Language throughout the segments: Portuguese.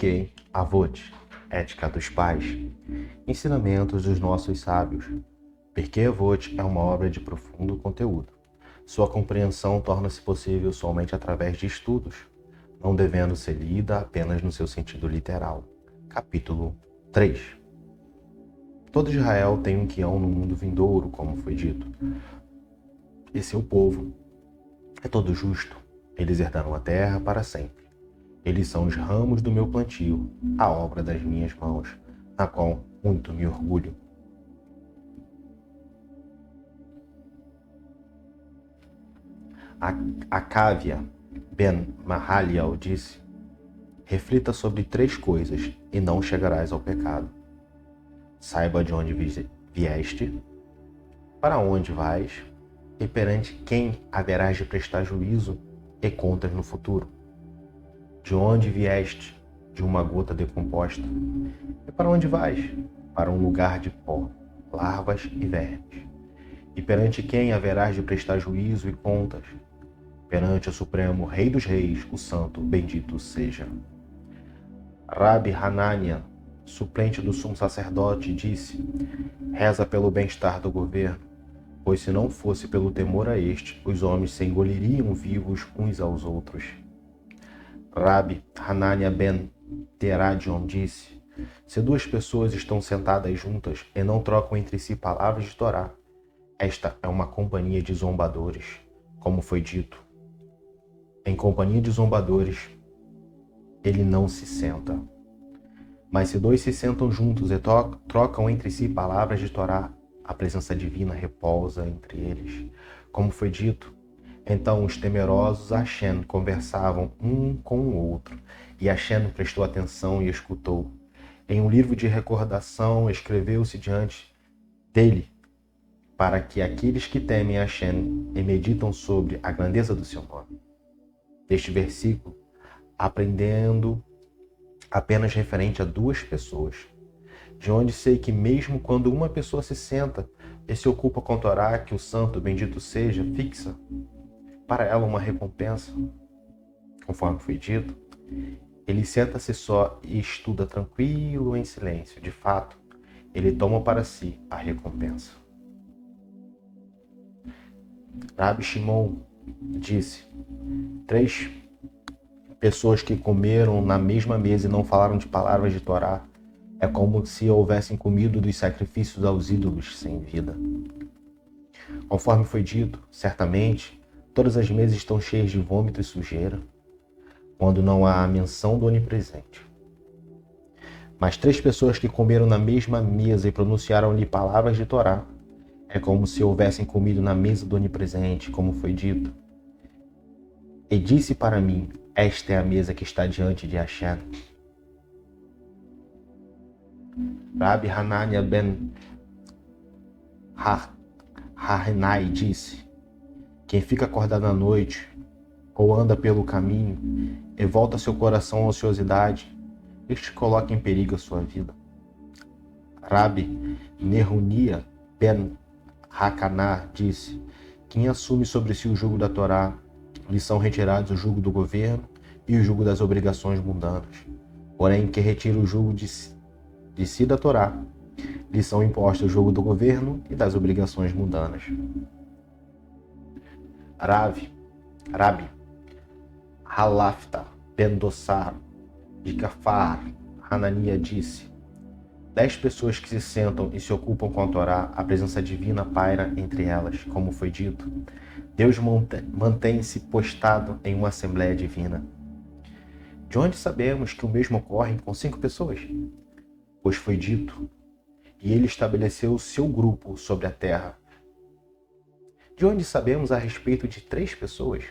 Pirkei Avot, Ética dos Pais, Ensinamentos dos Nossos Sábios. Pirkei Avot é uma obra de profundo conteúdo. Sua compreensão torna-se possível somente através de estudos, não devendo ser lida apenas no seu sentido literal. Capítulo 3. Todo Israel tem um quião no mundo vindouro, como foi dito. E seu povo é todo justo. Eles herdarão a terra para sempre. Eles são os ramos do meu plantio, a obra das minhas mãos, na qual muito me orgulho. Akavia ben Mahaliel disse: reflita sobre 3 coisas e não chegarás ao pecado. Saiba de onde vieste, para onde vais e perante quem haverás de prestar juízo e contas no futuro. De onde vieste? De uma gota decomposta. E para onde vais? Para um lugar de pó, larvas e vermes. E perante quem haverás de prestar juízo e contas? Perante o Supremo Rei dos Reis, o Santo, bendito seja. Rabi Hanania, suplente do sumo sacerdote, disse: reza pelo bem-estar do governo, pois se não fosse pelo temor a este, os homens se engoliriam vivos uns aos outros. Rabi Hanania ben Teradion disse: se 2 pessoas estão sentadas juntas e não trocam entre si palavras de Torá, esta é uma companhia de zombadores, como foi dito. Em companhia de zombadores, ele não se senta. Mas se 2 se sentam juntos e trocam entre si palavras de Torá, a presença divina repousa entre eles, como foi dito. Então os temerosos a Hashem conversavam um com o outro, e Hashem prestou atenção e escutou. Em um livro de recordação escreveu-se diante dele, para que aqueles que temem a Hashem e meditam sobre a grandeza do seu nome. Deste versículo, aprendendo apenas referente a 2 pessoas, de onde sei que mesmo quando uma pessoa se senta e se ocupa com Torá, que o santo, bendito seja, fixa para ela uma recompensa, conforme foi dito, ele senta-se só e estuda tranquilo em silêncio. De fato, ele toma para si a recompensa. Rabi Shimon disse: 3 pessoas que comeram na mesma mesa e não falaram de palavras de Torá é como se houvessem comido dos sacrifícios aos ídolos sem vida. Conforme foi dito, certamente, todas as mesas estão cheias de vômito e sujeira, quando não há a menção do onipresente. Mas 3 pessoas que comeram na mesma mesa e pronunciaram-lhe palavras de Torá é como se houvessem comido na mesa do onipresente, como foi dito. E disse para mim: esta é a mesa que está diante de Hashem. Rabi Hanania ben Harenai disse: quem fica acordado à noite ou anda pelo caminho e volta seu coração à ociosidade, este coloca em perigo a sua vida. Rabi Nehunia ben Hakaná disse: quem assume sobre si o jugo da Torá, lhe são retirados o jugo do governo e o jugo das obrigações mundanas. Porém, quem retira o jugo de si da Torá, lhe são impostos o jugo do governo e das obrigações mundanas. Rabi Halafta ben Dossar de Kafar Hanania disse: 10 pessoas que se sentam e se ocupam com a Torá, a presença divina paira entre elas, como foi dito. Deus mantém-se postado em uma assembleia divina. De onde sabemos que o mesmo ocorre com 5 pessoas? Pois foi dito, e ele estabeleceu o seu grupo sobre a terra. De onde sabemos a respeito de 3 pessoas?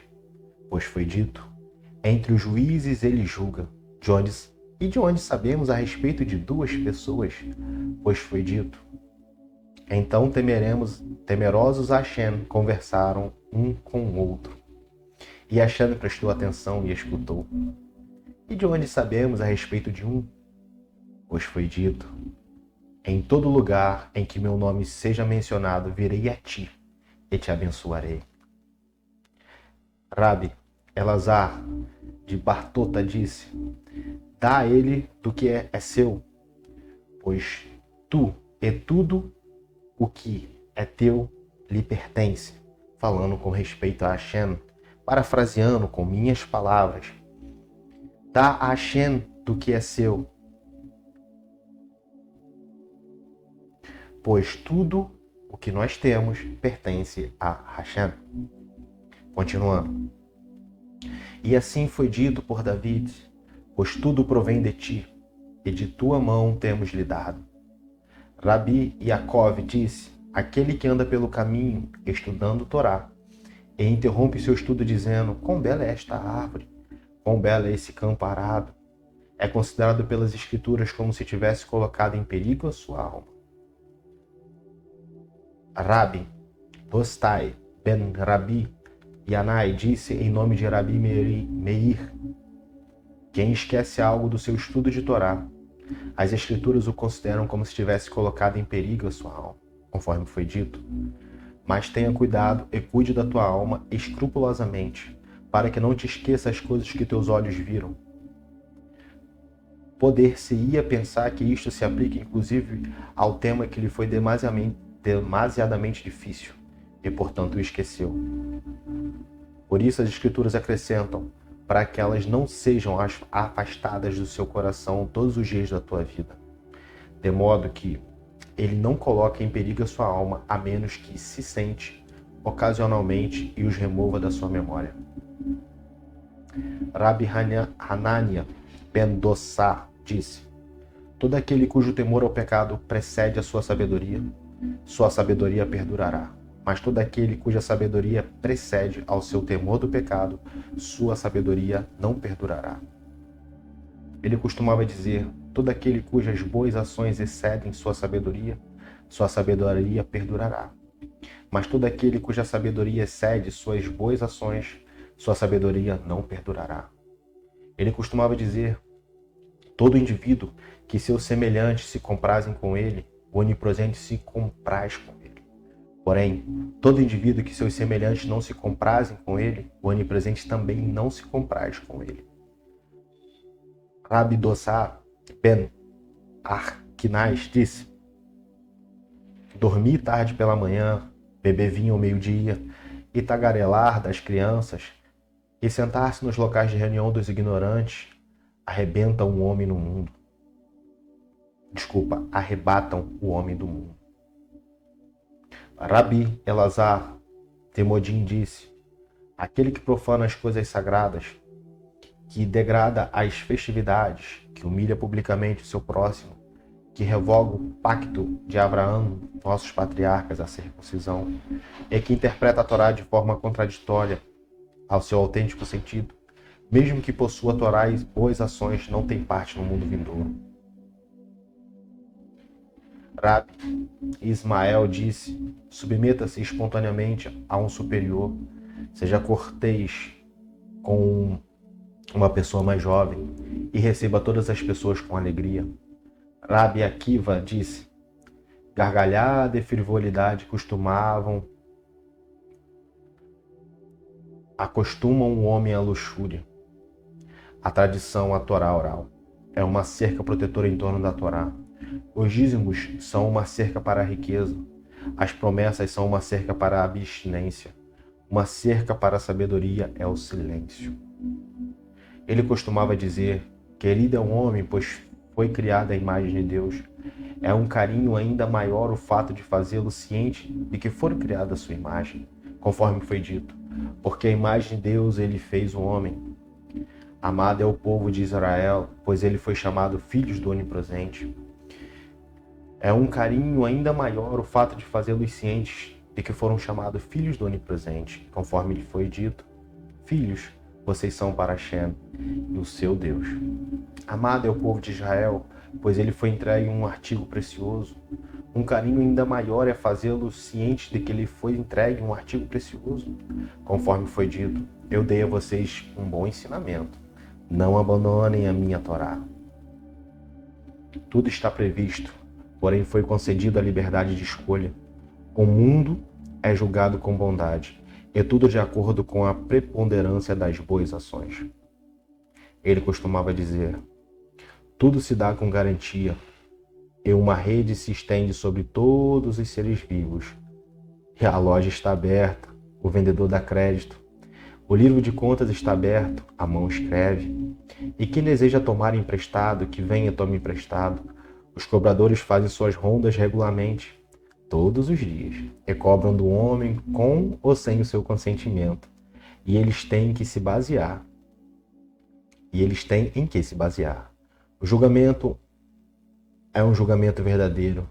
Pois foi dito, entre os juízes ele julga. De onde sabemos a respeito de 2 pessoas? Pois foi dito, então temerosos a Hashem conversaram um com o outro. E Hashem prestou atenção e escutou. E de onde sabemos a respeito de 1? Pois foi dito, em todo lugar em que meu nome seja mencionado, virei a ti e te abençoarei. Rabi Elazar de Bartota disse: dá a ele do que é seu, pois tu e tudo o que é teu lhe pertence. Falando com respeito a Hashem, parafraseando com minhas palavras, dá a Hashem do que é seu, pois tudo o que nós temos pertence a Hashem. Continuando. E assim foi dito por David, pois tudo provém de ti, e de tua mão temos lhe dado. Rabi Yaakov disse, aquele que anda pelo caminho, estudando Torá, e interrompe seu estudo dizendo, quão bela é esta árvore, quão belo é esse campo arado, é considerado pelas escrituras como se tivesse colocado em perigo a sua alma. Rabi Dostai ben Rabi Yanai disse em nome de Rabi Meir, quem esquece algo do seu estudo de Torá, as escrituras o consideram como se tivesse colocado em perigo a sua alma, conforme foi dito. Mas tenha cuidado e cuide da tua alma escrupulosamente, para que não te esqueça as coisas que teus olhos viram. Poder-se-ia pensar que isto se aplica inclusive ao tema que lhe foi demasiadamente difícil, e portanto o esqueceu. Por isso as escrituras acrescentam, para que elas não sejam afastadas do seu coração todos os dias da tua vida, de modo que ele não coloque em perigo a sua alma, a menos que se sente ocasionalmente e os remova da sua memória. Rabi Hanania ben Dossá disse, todo aquele cujo temor ao pecado precede a sua sabedoria perdurará. Mas todo aquele cuja sabedoria precede ao seu temor do pecado, sua sabedoria não perdurará. Ele costumava dizer, todo aquele cujas boas ações excedem sua sabedoria perdurará. Mas todo aquele cuja sabedoria excede suas boas ações, sua sabedoria não perdurará. Ele costumava dizer, todo indivíduo que seus semelhantes se comprazem com ele, o onipresente se compraz com ele. Porém, todo indivíduo que seus semelhantes não se comprazem com ele, o onipresente também não se compraz com ele. Rabi Dossá ben Arquinaz disse, dormir tarde pela manhã, beber vinho ao meio-dia e tagarelar das crianças e sentar-se nos locais de reunião dos ignorantes arrebatam o homem do mundo. Rabi Elazar Temodim disse, aquele que profana as coisas sagradas, que degrada as festividades, que humilha publicamente o seu próximo, que revoga o pacto de Abraão, nossos patriarcas, a circuncisão, e que interpreta a Torá de forma contraditória ao seu autêntico sentido, mesmo que possua a Torá e boas ações, não tem parte no mundo vindouro. Rabi Ismael disse, submeta-se espontaneamente a um superior, seja cortês com uma pessoa mais jovem e receba todas as pessoas com alegria. Rabi Akiva disse, gargalhada e frivolidade acostumam o homem à luxúria. A tradição, a Torá oral, é uma cerca protetora em torno da Torá. Os dízimos são uma cerca para a riqueza. As promessas são uma cerca para a abstinência. Uma cerca para a sabedoria é o silêncio. Ele costumava dizer, querido é um homem, pois foi criado à imagem de Deus. É um carinho ainda maior o fato de fazê-lo ciente de que foi criado à sua imagem, conforme foi dito. Porque a imagem de Deus ele fez o homem. Amado é o povo de Israel, pois ele foi chamado filhos do Onipresente. É um carinho ainda maior o fato de fazê-los cientes de que foram chamados filhos do Onipresente, conforme lhe foi dito. Filhos, vocês são para Hashem, e o seu Deus. Amado é o povo de Israel, pois ele foi entregue um artigo precioso. Um carinho ainda maior é fazê-los cientes de que lhe foi entregue um artigo precioso, conforme foi dito. Eu dei a vocês um bom ensinamento. Não abandonem a minha Torá. Tudo está previsto, porém foi concedida a liberdade de escolha. O mundo é julgado com bondade, e tudo de acordo com a preponderância das boas ações. Ele costumava dizer, Tudo se dá com garantia, e uma rede se estende sobre todos os seres vivos. E a loja está aberta, o vendedor dá crédito. O livro de contas está aberto, a mão escreve. E quem deseja tomar emprestado, que venha tome emprestado. Os cobradores fazem suas rondas regularmente, todos os dias, e cobram do homem com ou sem o seu consentimento. E eles têm que se basear. E eles têm em que se basear. O julgamento é um julgamento verdadeiro,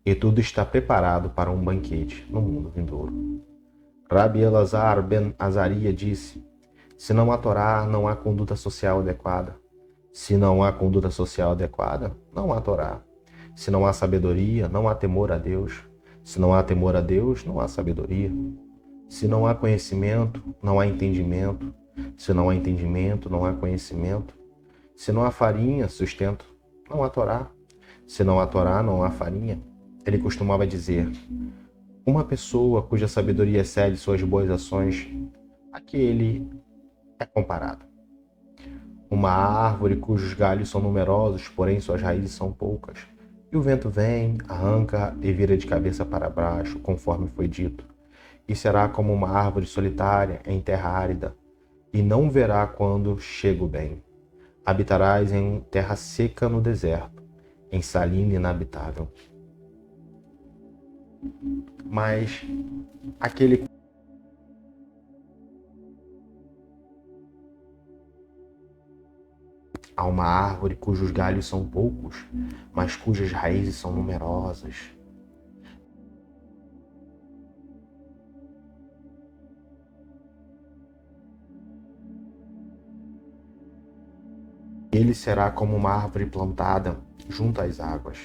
e tudo está preparado para um banquete no mundo vindouro. Rabi Elazar ben Azaria disse: se não há Torá, não há conduta social adequada. Se não há conduta social adequada, não há Torá. Se não há sabedoria, não há temor a Deus. Se não há temor a Deus, não há sabedoria. Se não há conhecimento, não há entendimento. Se não há entendimento, não há conhecimento. Se não há farinha, sustento, não há Torá. Se não há Torá, não há farinha. Ele costumava dizer: uma pessoa cuja sabedoria excede suas boas ações, a que ele é comparado. Uma árvore cujos galhos são numerosos, porém suas raízes são poucas. E o vento vem, arranca e vira de cabeça para baixo, conforme foi dito. E será como uma árvore solitária em terra árida, e não verá quando chega o bem. Habitarás em terra seca no deserto, em salina inabitável. Mas aquele há uma árvore cujos galhos são poucos, mas cujas raízes são numerosas. Ele será como uma árvore plantada junto às águas,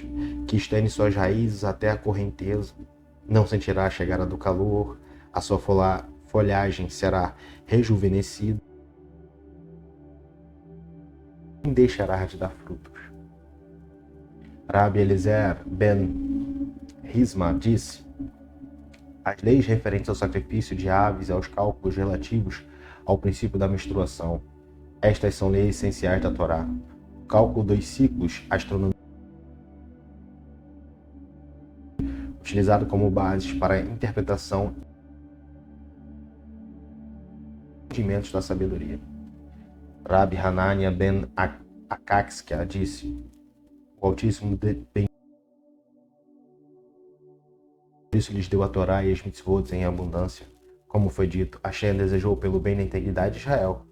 que estende suas raízes até a correnteza. Não sentirá a chegada do calor, a sua folhagem será rejuvenescida, nem deixará de dar frutos. Rabi Eliezer ben Risma disse: as leis referentes ao sacrifício de aves e aos cálculos relativos ao princípio da menstruação. Estas são leis essenciais da Torá. O cálculo dos ciclos astronômicos, utilizado como bases para a interpretação e entendimentos da sabedoria. Rabi Hanania ben Akakskia disse: o Altíssimo por isso lhes deu a Torá e as mitzvot em abundância. Como foi dito, Hashem desejou pelo bem da integridade de Israel